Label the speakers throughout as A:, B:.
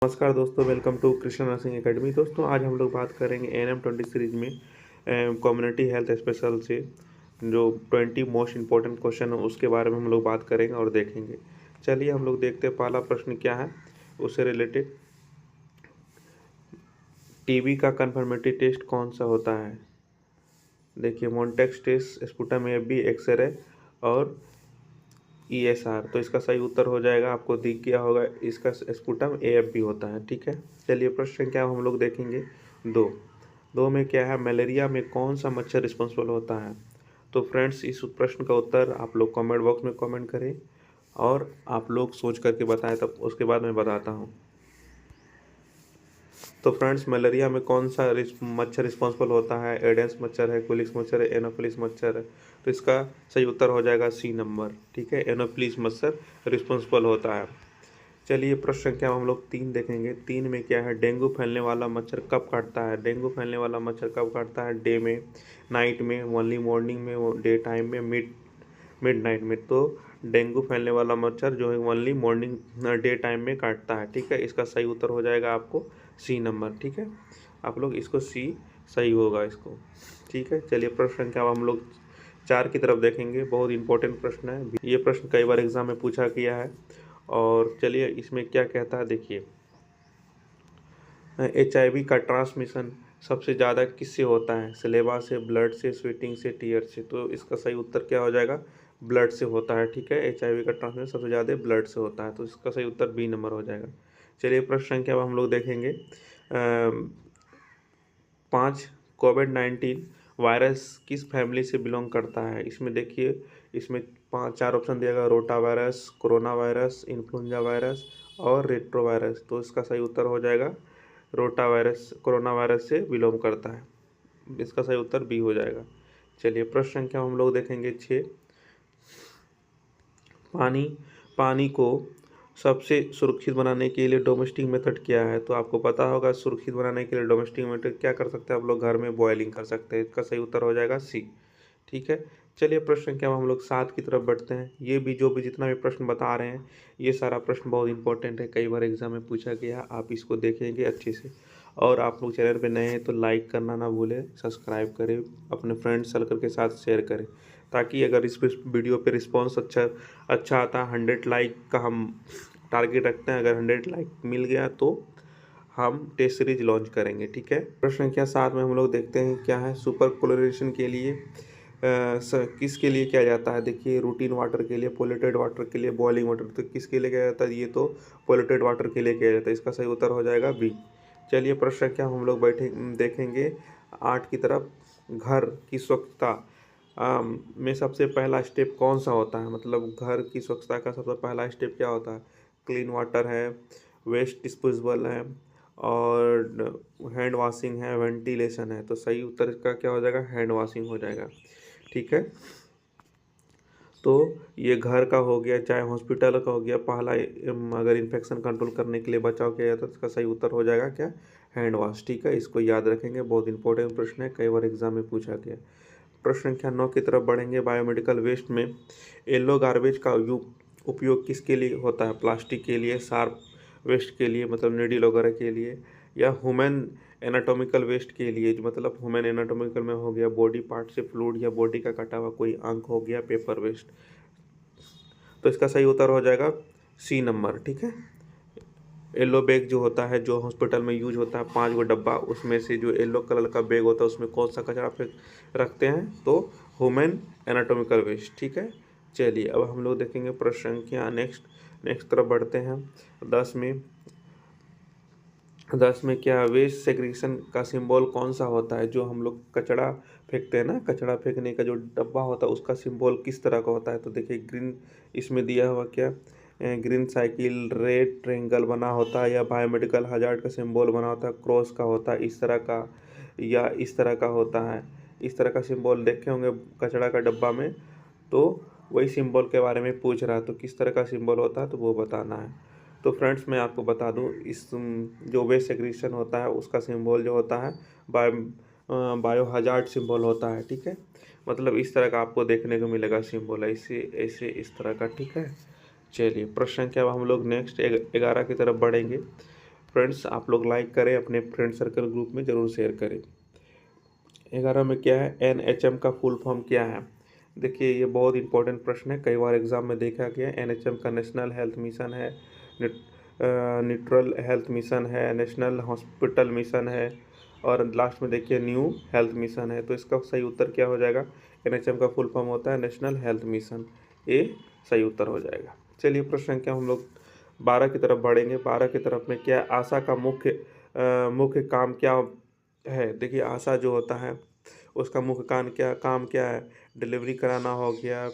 A: नमस्कार दोस्तों, welcome to Krishna nursing academy. दोस्तों आज हम लोग बात करेंगे NM20 सीरीज में कम्युनिटी हेल्थ स्पेशल से जो 20 मोस्ट इम्पोर्टेंट क्वेश्चन है उसके बारे में हम लोग बात करेंगे और देखेंगे। चलिए हम लोग देखते हैं पहला प्रश्न क्या है उससे रिलेटेड। टीबी का कन्फर्मेटरी टेस्ट कौन सा होता है? देखिए, मोन्टेक्स टेस्ट, स्पुटम AFB, एक्सरे और ESR। तो इसका सही उत्तर हो जाएगा, आपको दिख गया होगा, इसका स्पुटम AFB होता है। ठीक है, चलिए प्रश्न क्या हम लोग देखेंगे। दो में क्या है, मलेरिया में कौन सा मच्छर रिस्पॉन्सिबल होता है? तो फ्रेंड्स, इस प्रश्न का उत्तर आप लोग कमेंट बॉक्स में कमेंट करें और आप लोग सोच करके बताएं, तब उसके बाद मैं बताता हूँ। तो फ्रेंड्स, मलेरिया में कौन सा मच्छर रिस्पॉन्सिबल होता है? एडेंस मच्छर है, कुलिक्स मच्छर है, एनोफिलिस मच्छर है। तो इसका सही उत्तर हो जाएगा C नंबर। ठीक है, एनोफिलिस मच्छर रिस्पॉन्सिबल होता है। चलिए प्रश्न संख्या हम लोग 3 देखेंगे। 3 में क्या है, डेंगू फैलने वाला मच्छर कब काटता है? डेंगू फैलने वाला मच्छर कब काटता है? डे में, नाइट में, ओनली मॉर्निंग में, डे टाइम में, मिड नाइट में। तो डेंगू फैलने वाला मच्छर जो है ओनली मॉर्निंग डे टाइम में काटता है। ठीक है, इसका सही उत्तर हो जाएगा आपको C नंबर। ठीक है, आप लोग इसको C सही होगा इसको। ठीक है, चलिए प्रश्न संख्या हम लोग 4 की तरफ देखेंगे। बहुत इंपॉर्टेंट प्रश्न है ये। प्रश्न कई बार एग्जाम में पूछा गया है। और चलिए इसमें क्या कहता है, देखिए, HIV का ट्रांसमिशन सबसे ज़्यादा किससे होता है? सलेवा से, ब्लड से, स्वेटिंग से, टीयर से। तो इसका सही उत्तर क्या हो जाएगा? ब्लड से होता है। ठीक है, HIV का ट्रांसमिशन सबसे ज़्यादा ब्लड से होता है, तो इसका सही उत्तर B नंबर हो जाएगा। चलिए प्रश्न संख्या अब हम लोग देखेंगे 5, कोविड-19 वायरस किस फैमिली से बिलोंग करता है? इसमें देखिए, इसमें 4 ऑप्शन दिया गया, rota virus, corona virus, influenza virus और रेट्रो वायरस। तो इसका सही उत्तर हो जाएगा रोटा वायरस, कोरोना वायरस से बिलोंग करता है। इसका सही उत्तर B हो जाएगा। चलिए प्रश्न संख्या हम लोग देखेंगे 6। पानी को सबसे सुरक्षित बनाने के लिए डोमेस्टिक मेथड क्या है? तो आपको पता होगा, सुरक्षित बनाने के लिए डोमेस्टिक मेथड क्या कर सकते हैं आप लोग? घर में बॉयलिंग कर सकते हैं। इसका सही उत्तर हो जाएगा C। ठीक है, चलिए प्रश्न संख्या हम लोग 7 की तरफ बढ़ते हैं। ये भी जितना भी प्रश्न बता रहे हैं, ये सारा प्रश्न बहुत इंपॉर्टेंट है, कई बार एग्जाम में पूछा गया। आप इसको देखेंगे अच्छे से। और आप लोग चैनल पे नए हैं तो लाइक करना ना भूलें, सब्सक्राइब करें, अपने फ्रेंड सर्कल के साथ शेयर करें, ताकि अगर इस वीडियो पे रिस्पॉन्स अच्छा आता है। 100 लाइक का हम टारगेट रखते हैं। अगर 100 लाइक मिल गया तो हम टेस्ट सीरीज लॉन्च करेंगे। ठीक है, प्रश्न संख्या 7 में हम लोग देखते हैं क्या है, सुपर क्लोरेशन के लिए किसके लिए किया जाता है? देखिए, रूटीन वाटर के लिए, पोल्यूटेड वाटर के लिए, बॉइलिंग वाटर। तो किसके लिए किया जाता है? ये तो पोल्यूटेड वाटर के लिए किया जाता है। इसका सही उत्तर हो जाएगा B। चलिए प्रश्न क्या हम लोग देखेंगे 8 की तरफ। घर की स्वच्छता में सबसे पहला स्टेप कौन सा होता है? मतलब घर की स्वच्छता का सबसे पहला स्टेप क्या होता है? क्लीन वाटर है, वेस्ट डिस्पोजेबल है और हैंड वॉशिंग है, वेंटिलेशन है। तो सही उत्तर इसका क्या हो जाएगा? हैंड वॉशिंग हो जाएगा। ठीक है, तो ये घर का हो गया, चाहे हॉस्पिटल का हो गया। पहला अगर इन्फेक्शन कंट्रोल करने के लिए बचाव किया जाता है तो इसका सही उत्तर हो जाएगा क्या? Hand wash. ठीक है, इसको याद रखेंगे, बहुत इंपॉर्टेंट प्रश्न है, कई बार एग्जाम में पूछा गया। प्रश्न संख्या 9 की तरफ बढ़ेंगे। बायोमेडिकल वेस्ट में येलो गार्बेज का उपयोग किसके लिए होता है? प्लास्टिक के लिए, शार्प वेस्ट के लिए मतलब नीडल वगैरह के लिए, या ह्यूमन एनाटॉमिकल वेस्ट के लिए, जो मतलब ह्यूमन एनाटॉमिकल में हो गया बॉडी पार्ट से फ्लूइड या बॉडी का कटा हुआ कोई अंग हो गया, पेपर वेस्ट। तो इसका सही उत्तर हो जाएगा C नंबर। ठीक है, येलो बैग जो होता है, जो हॉस्पिटल में यूज होता है, 5 गो डब्बा, उसमें से जो येलो कलर का बैग होता है उसमें कौन सा कचरा फेंक रखते हैं? तो ह्यूमन एनाटॉमिकल वेस्ट। ठीक है, चलिए अब हम लोग देखेंगे प्रश्न संख्या नेक्स्ट तरफ बढ़ते हैं। 10 में क्या, वेस्ट सेग्रीगेशन का सिंबल कौन सा होता है? जो हम लोग कचरा फेंकते हैं ना, कचरा फेंकने का जो डब्बा होता है उसका सिंबल किस तरह का होता है? तो देखिए, ग्रीन इसमें दिया हुआ क्या, ग्रीन साइकिल, रेड ट्रायंगल बना होता है, या बायोमेडिकल हजार्ड का सिंबल बना होता है, क्रॉस का होता है, इस तरह का, या इस तरह का होता है। इस तरह का सिंबल देखे होंगे कचरा का डब्बा में, तो वही सिंबल के बारे में पूछ रहा है। तो किस तरह का सिंबल होता है तो वो बताना है। तो फ्रेंड्स, मैं आपको बता दूं, इस जो वेस्ट सेग्रीगेशन होता है उसका सिंबल जो होता है बायो हजार्ड सिंबल होता है। ठीक है, मतलब इस तरह का आपको देखने को मिलेगा सिंबल, ऐसे ऐसे इस तरह का। ठीक है, चलिए प्रश्न क्या, हम लोग नेक्स्ट 11 की तरफ बढ़ेंगे। फ्रेंड्स आप लोग लाइक करें, अपने फ्रेंड सर्कल ग्रुप में ज़रूर शेयर करें। 11 में क्या है, NHM का फुल फॉर्म क्या है? देखिए ये बहुत इंपॉर्टेंट प्रश्न है, कई बार एग्जाम में देखा गया। NHM का नेशनल हेल्थ मिशन है, न्यूट्रल हेल्थ मिशन है, नेशनल हॉस्पिटल मिशन है, और लास्ट में देखिए न्यू हेल्थ मिशन है। तो इसका सही उत्तर क्या हो जाएगा? NHM का फुल फॉर्म होता है नेशनल हेल्थ मिशन, ये सही उत्तर हो जाएगा। चलिए प्रश्न संख्या हम लोग 12 की तरफ बढ़ेंगे। 12 की तरफ में क्या, आशा का मुख्य काम क्या है? देखिए आशा जो होता है उसका मुख्य काम क्या है? डिलीवरी कराना हो गया,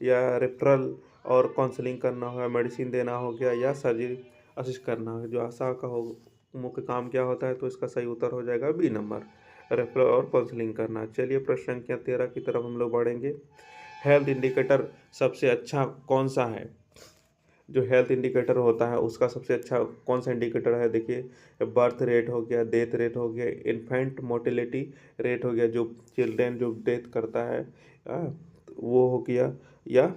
A: या रेफरल और काउंसलिंग करना हो, मेडिसिन देना हो गया, या सर्जरी असिस्ट करना हो। जो आशा का हो मुख्य काम क्या होता है? तो इसका सही उत्तर हो जाएगा बी नंबर, रेफरल और काउंसलिंग करना। चलिए प्रश्न संख्या 13 की तरफ हम लोग बढ़ेंगे। हेल्थ इंडिकेटर सबसे अच्छा कौन सा है? जो हेल्थ इंडिकेटर होता है उसका सबसे अच्छा कौन सा इंडिकेटर है? देखिए बर्थ रेट हो गया, डेथ रेट हो गया, इन्फेंट मोर्टेलिटी रेट हो गया, जो चिल्ड्रेन जो डेथ करता है आ, वो हो गया, या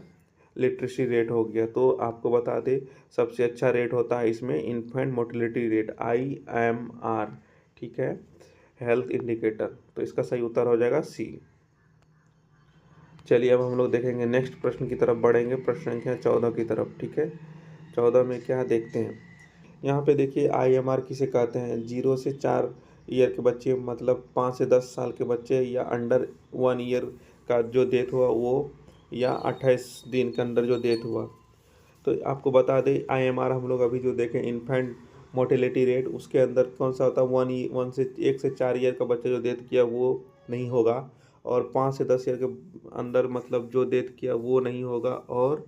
A: लिटरेसी रेट हो गया। तो आपको बता दें सबसे अच्छा रेट होता है इसमें इन्फेंट मोर्टेलिटी रेट, IMR, ठीक है, हेल्थ इंडिकेटर। तो इसका सही उत्तर हो जाएगा सी। चलिए अब हम लोग देखेंगे नेक्स्ट प्रश्न की तरफ बढ़ेंगे, प्रश्न संख्या 14 की तरफ, ठीक है। 14 में क्या देखते हैं, यहाँ पे देखिए IMR किसे कहते हैं? 0 से 4 ईयर के बच्चे, मतलब 5 से 10 साल के बच्चे, या अंडर 1 ईयर का जो डेथ हुआ वो, या 28 दिन के अंदर जो डेथ हुआ। तो आपको बता दें IMR हम लोग अभी जो देखें इन्फेंट मोर्टेलिटी रेट, उसके अंदर कौन सा होता है? 1 से 4 ईयर का बच्चा जो डेथ किया वो नहीं होगा, और 5 से 10 ईयर के अंदर मतलब जो डेथ किया वो नहीं होगा, और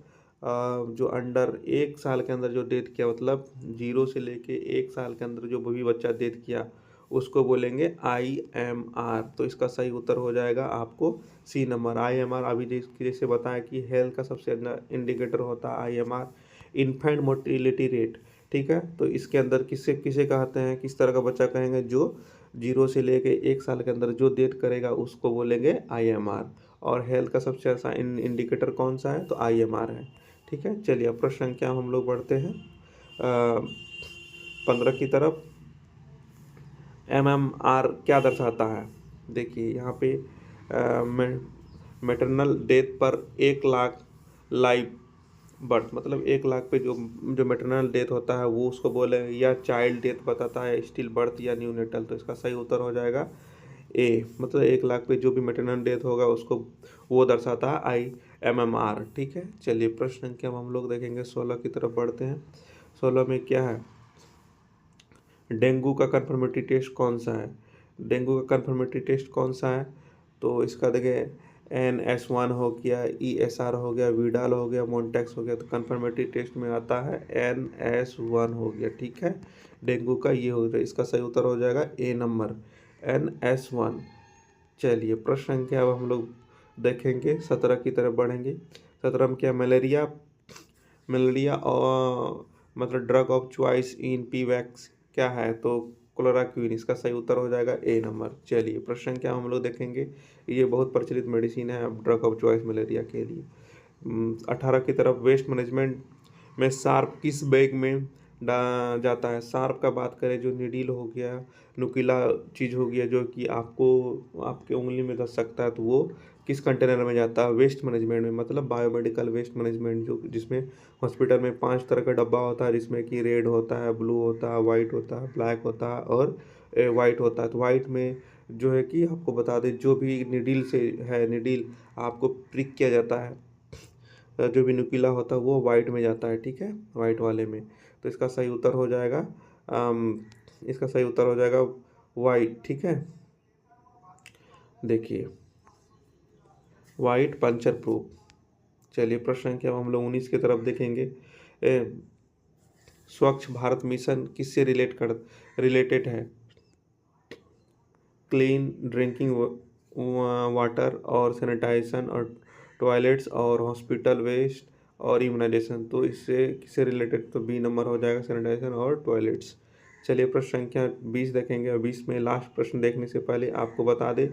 A: जो अंडर 1 साल के अंदर जो डेथ किया, मतलब 0 से लेके 1 साल के अंदर जो भी बच्चा डेथ किया उसको बोलेंगे IMR। तो इसका सही उत्तर हो जाएगा आपको सी नंबर, IMR। अभी जैसे बताया कि हेल्थ का सबसे इंडिकेटर होता है IMR, इन्फेंट मोर्टिलिटी रेट, ठीक है। तो इसके अंदर किसे किसे कहते हैं, किस तरह का बच्चा कहेंगे? जो 0 से लेके 1 साल के अंदर जो डेथ करेगा उसको बोलेंगे IMR। और हेल्थ का सबसे अच्छा इंडिकेटर कौन सा है? तो IMR है, ठीक है। चलिए अब प्रश्न संख्या हम लोग बढ़ते हैं 15 की तरफ। MMR क्या दर्शाता है? देखिए यहाँ पे मैटरनल डेथ पर 1 लाख लाइव बर्थ, मतलब 1 लाख पे जो जो मैटरनल डेथ होता है वो उसको बोले, या चाइल्ड डेथ बताता है स्टिल बर्थ या न्यूनेटल। तो इसका सही उत्तर हो जाएगा ए, मतलब 1 लाख पे जो भी मैटरनल डेथ होगा उसको वो दर्शाता है IMMR, ठीक है। चलिए प्रश्न संख्या हम लोग देखेंगे 16 की तरफ बढ़ते हैं। 16 में क्या है, डेंगू का कन्फर्मेटरी टेस्ट कौन सा है? डेंगू का कन्फर्मेटरी टेस्ट कौन सा है? तो इसका देखिए NS1 हो गया, ESR हो गया, विडाल हो गया, मोन्टेक्स हो गया। तो कन्फर्मेटरी टेस्ट में आता है NS1 हो गया, ठीक है। डेंगू का ये हो गया, इसका सही उत्तर हो जाएगा ए नंबर, NS1। चलिए प्रश्न संख्या अब हम लोग देखेंगे 17 की तरफ बढ़ेंगे। 17 में क्या, मलेरिया मलेरिया और मतलब drug of choice in P wax क्या है? तो क्लोराक्विन, इसका सही उत्तर हो जाएगा ए नंबर। चलिए प्रश्न क्या हम लोग देखेंगे, ये बहुत प्रचलित मेडिसिन है ड्रग ऑफ चॉइस मलेरिया के लिए। 18 की तरफ, वेस्ट मैनेजमेंट में सार्प किस बैग में जाता है? सार्प का बात करें, जो निडील हो गया, नुकीला चीज़ हो गया जो कि आपको आपके उंगली में धस सकता है, तो वो किस कंटेनर में जाता है? वेस्ट मैनेजमेंट में, मतलब बायोमेडिकल वेस्ट मैनेजमेंट, जो जिसमें हॉस्पिटल में 5 तरह का डब्बा होता है, जिसमें कि रेड होता है, ब्लू होता है, वाइट होता है, ब्लैक होता है, और वाइट होता है। तो वाइट में जो है कि आपको बता दें जो भी निडील से है, निडील आपको प्रिक किया जाता है, जो भी नुकीला होता है वो वाइट में जाता है, ठीक है, वाइट वाले में। तो इसका सही उत्तर हो जाएगा इसका सही उत्तर हो जाएगा वाइट, ठीक है। देखिए वाइट पंचर प्रूफ। चलिए प्रश्न संख्या हम लोग 19 की तरफ देखेंगे। स्वच्छ भारत मिशन किससे रिलेटेड है? क्लीन ड्रिंकिंग वाटर और सैनिटाइजेशन और टॉयलेट्स और हॉस्पिटल वेस्ट और इम्यूनाइजेशन। तो इससे किससे रिलेटेड? तो बी नंबर हो जाएगा, सैनिटाइजेशन और टॉयलेट्स। चलिए प्रश्न संख्या 20 देखेंगे, और 20 में लास्ट प्रश्न देखने से पहले आपको बता दें,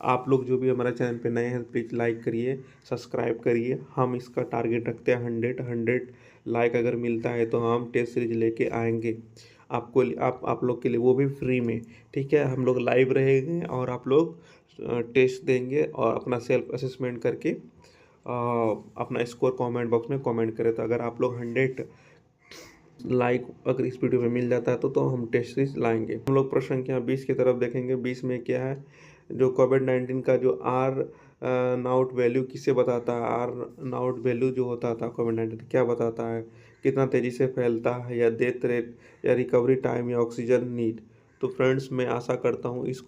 A: आप लोग जो भी हमारे चैनल पे नए हैं प्लीज़ लाइक करिए, सब्सक्राइब करिए। हम इसका टारगेट रखते हैं 100 लाइक अगर मिलता है तो हम टेस्ट सीरीज लेके आएंगे। आप लोग के लिए, वो भी फ्री में। ठीक है, हम लोग लाइव रहेंगे और आप लोग टेस्ट देंगे और अपना सेल्फ असेसमेंट करके अपना स्कोर कमेंट बॉक्स में कमेंट करें। तो अगर आप लोग 100 लाइक अगर इस वीडियो में मिल जाता है तो हम टेस्ट सीरीज लाएंगे। हम लोग प्रश्न संख्या 20 की तरफ देखेंगे। 20 में क्या है, जो कोविड-19 का जो आर नाउट वैल्यू किसे बताता है। आर नाउट वैल्यू जो होता था कोविड-19 क्या बताता है, कितना तेज़ी से फैलता है, या डेथ रेट, या रिकवरी टाइम, या ऑक्सीजन नीड। तो फ्रेंड्स, मैं आशा करता हूँ इस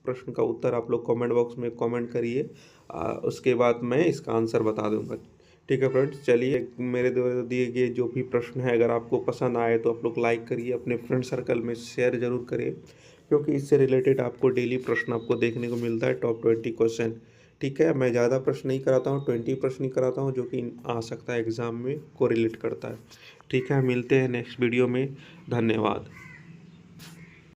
A: प्रश्न का उत्तर आप लोग कमेंट बॉक्स में कमेंट करिए। उसके बाद मैं इसका आंसर बता दूंगा। ठीक है फ्रेंड्स, चलिए, मेरे द्वारा दिए गए जो भी प्रश्न है अगर आपको पसंद आए तो आप लोग लाइक करिए, अपने फ्रेंड सर्कल में शेयर जरूर करिए, क्योंकि इससे रिलेटेड आपको डेली प्रश्न आपको देखने को मिलता है, टॉप 20 क्वेश्चन। ठीक है, मैं ज़्यादा प्रश्न नहीं कराता हूँ, 20 प्रश्न ही कराता हूँ जो कि आ सकता है एग्ज़ाम में, को रिलेट करता है। ठीक है, मिलते हैं नेक्स्ट वीडियो में। धन्यवाद।